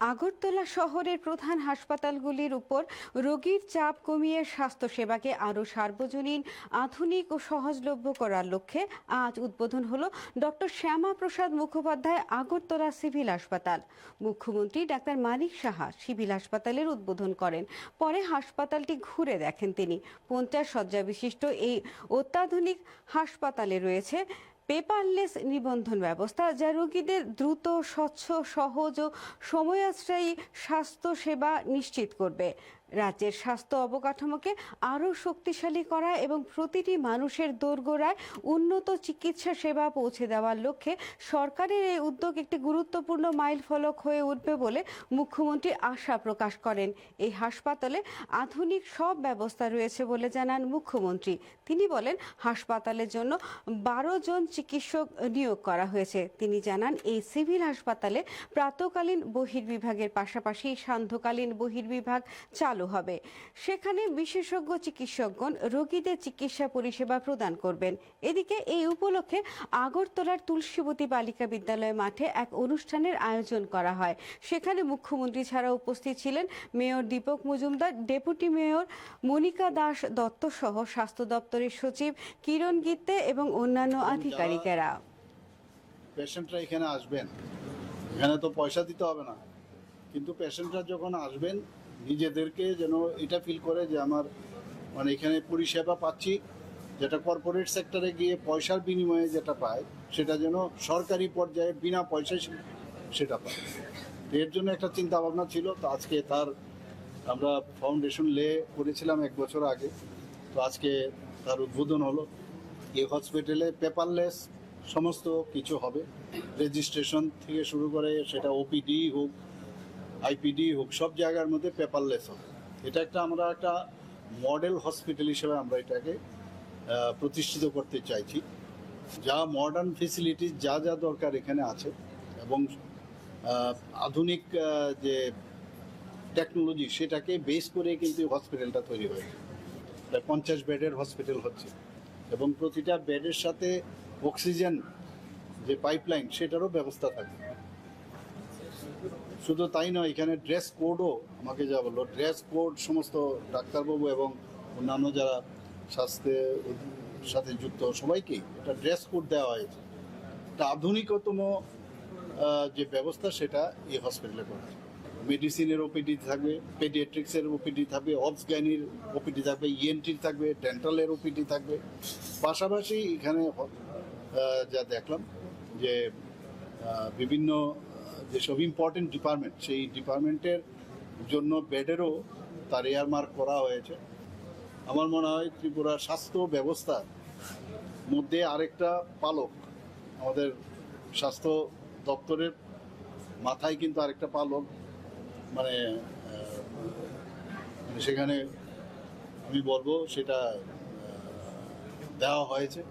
আগরতলা শহরের প্রধান হাসপাতালগুলির উপর রোগীর চাপ কমিয়ে স্বাস্থ্যসেবাকে আরও সার্বজনীন, আধুনিক ও সহজলভ্য করার লক্ষ্যে আজ উদ্বোধন হলো ডক্টর শ্যামা প্রসাদ মুখোপাধ্যায় আগরতলা সিভিল হাসপাতাল। মুখ্যমন্ত্রী ডাক্তার মানিক সাহা সিভিল হাসপাতালের উদ্বোধন করেন। পরে হাসপাতালটি ঘুরে দেখেন তিনি। 50 শয্যা বিশিষ্ট এই অত্যাধুনিক হাসপাতালে রয়েছে পেপারলেস নিবন্ধন ব্যবস্থা, যা রোগীদের দ্রুত, স্বচ্ছ, সহজ ও সময়াশ্রয়ী স্বাস্থ্য সেবা নিশ্চিত করবে। রাজ্যের স্বাস্থ্য অবকাঠামোকে আরও শক্তিশালী করা এবং প্রতিটি মানুষের দোরগোড়ায় উন্নত চিকিৎসা সেবা পৌঁছে দেওয়ার লক্ষ্যে সরকারের এই উদ্যোগ একটি গুরুত্বপূর্ণ মাইলফলক হয়ে উঠবে বলে মুখ্যমন্ত্রী আশা প্রকাশ করেন। এই হাসপাতালে আধুনিক সব ব্যবস্থা রয়েছে বলে জানান মুখ্যমন্ত্রী। তিনি বলেন, হাসপাতালের জন্য 12 জন চিকিৎসক নিয়োগ করা হয়েছে। তিনি জানান, এই সিভিল হাসপাতালে প্রাতকালীন বহির্বিভাগের পাশাপাশি সান্ধ্যকালীন বহির্বিভাগ চালু হবে। সেখানে বিশেষজ্ঞ চিকিৎসকগণ রোগীদের চিকিৎসা পরিষেবা প্রদান করবেন। এদিকে এই উপলক্ষে আগরতলার তুলসীবতী বালিকা বিদ্যালয় মাঠে এক অনুষ্ঠানের আয়োজন করা হয়। সেখানে মুখ্যমন্ত্রী ছাড়া উপস্থিত ছিলেন mayor Dipak Majumdar, deputy mayor Monika Das Dutta সহ স্বাস্থ্য দপ্তরের সচিব কিরণ গিত্তে এবং অন্যান্য আধিকারিকেরা। পেশেন্টরা এখানে আসবেন, এখানে তো পয়সা দিতে হবে না, কিন্তু পেশেন্টরা যখন আসবেন নিজেদেরকে যেন এটা ফিল করে যে আমার এখানে পরিষেবা পাচ্ছি, যেটা কর্পোরেট সেক্টরে গিয়ে পয়সার বিনিময়ে যেটা পায় সেটা যেন সরকারি পর্যায়ে বিনা পয়সায় সেটা পায়। এর জন্য একটা চিন্তা ভাবনা ছিল। তো আজকে আমরা ফাউন্ডেশন লে করেছিলাম 1 বছর আগে, তো আজকে তার উদ্বোধন হলো। এই হসপিটালে পেপারলেস সমস্ত কিছু হবে, রেজিস্ট্রেশন থেকে শুরু করে সেটা ওপিডি হোক, আইপিডি হোক, সব জায়গার মধ্যে পেপারলেস হবে। এটা আমরা একটা মডেল হসপিটাল হিসেবে আমরা এটাকে প্রতিষ্ঠিত করতে চাইছি। যা মডার্ন ফেসিলিটিস যা যা দরকার এখানে আছে এবং আধুনিক যে টেকনোলজি সেটাকে বেস করে কিন্তু হসপিটালটা তৈরি হয়েছে। 50 বেডের হসপিটাল হচ্ছে এবং প্রতিটা বেডের সাথে অক্সিজেন যে পাইপলাইন সেটারও ব্যবস্থা থাকবে। শুধু তাই নয়, এখানে ড্রেস কোডও আমাকে যা বললো, ড্রেস কোড সমস্ত ডাক্তারবাবু এবং অন্যান্য যারা স্বাস্থ্যের সাথে যুক্ত সবাইকেই একটা ড্রেস কোড দেওয়া হয়েছে। একটা আধুনিকতম যে ব্যবস্থা সেটা এই হসপিটালে করেছে। মেডিসিনের ওপিডি থাকবে, পেডিয়াট্রিক্সের ওপিডি থাকবে, অবসগাইনির ওপিডি থাকবে, ইএনটির থাকবে, ডেন্টালের ওপিডি থাকবে। পাশাপাশি এখানে যা দেখলাম যে বিভিন্ন যেসব ইম্পর্টেন্ট ডিপার্টমেন্ট, সেই ডিপার্টমেন্টের জন্য বেডেরও তার এয়ারমার্ক করা হয়েছে। আমার মনে হয় ত্রিপুরার স্বাস্থ্য ব্যবস্থার মধ্যে আরেকটা পালক, আমাদের স্বাস্থ্য দপ্তরের মাথায় কিন্তু আরেকটা পালক সেখানে আমি বলবো সেটা দেওয়া হয়েছে।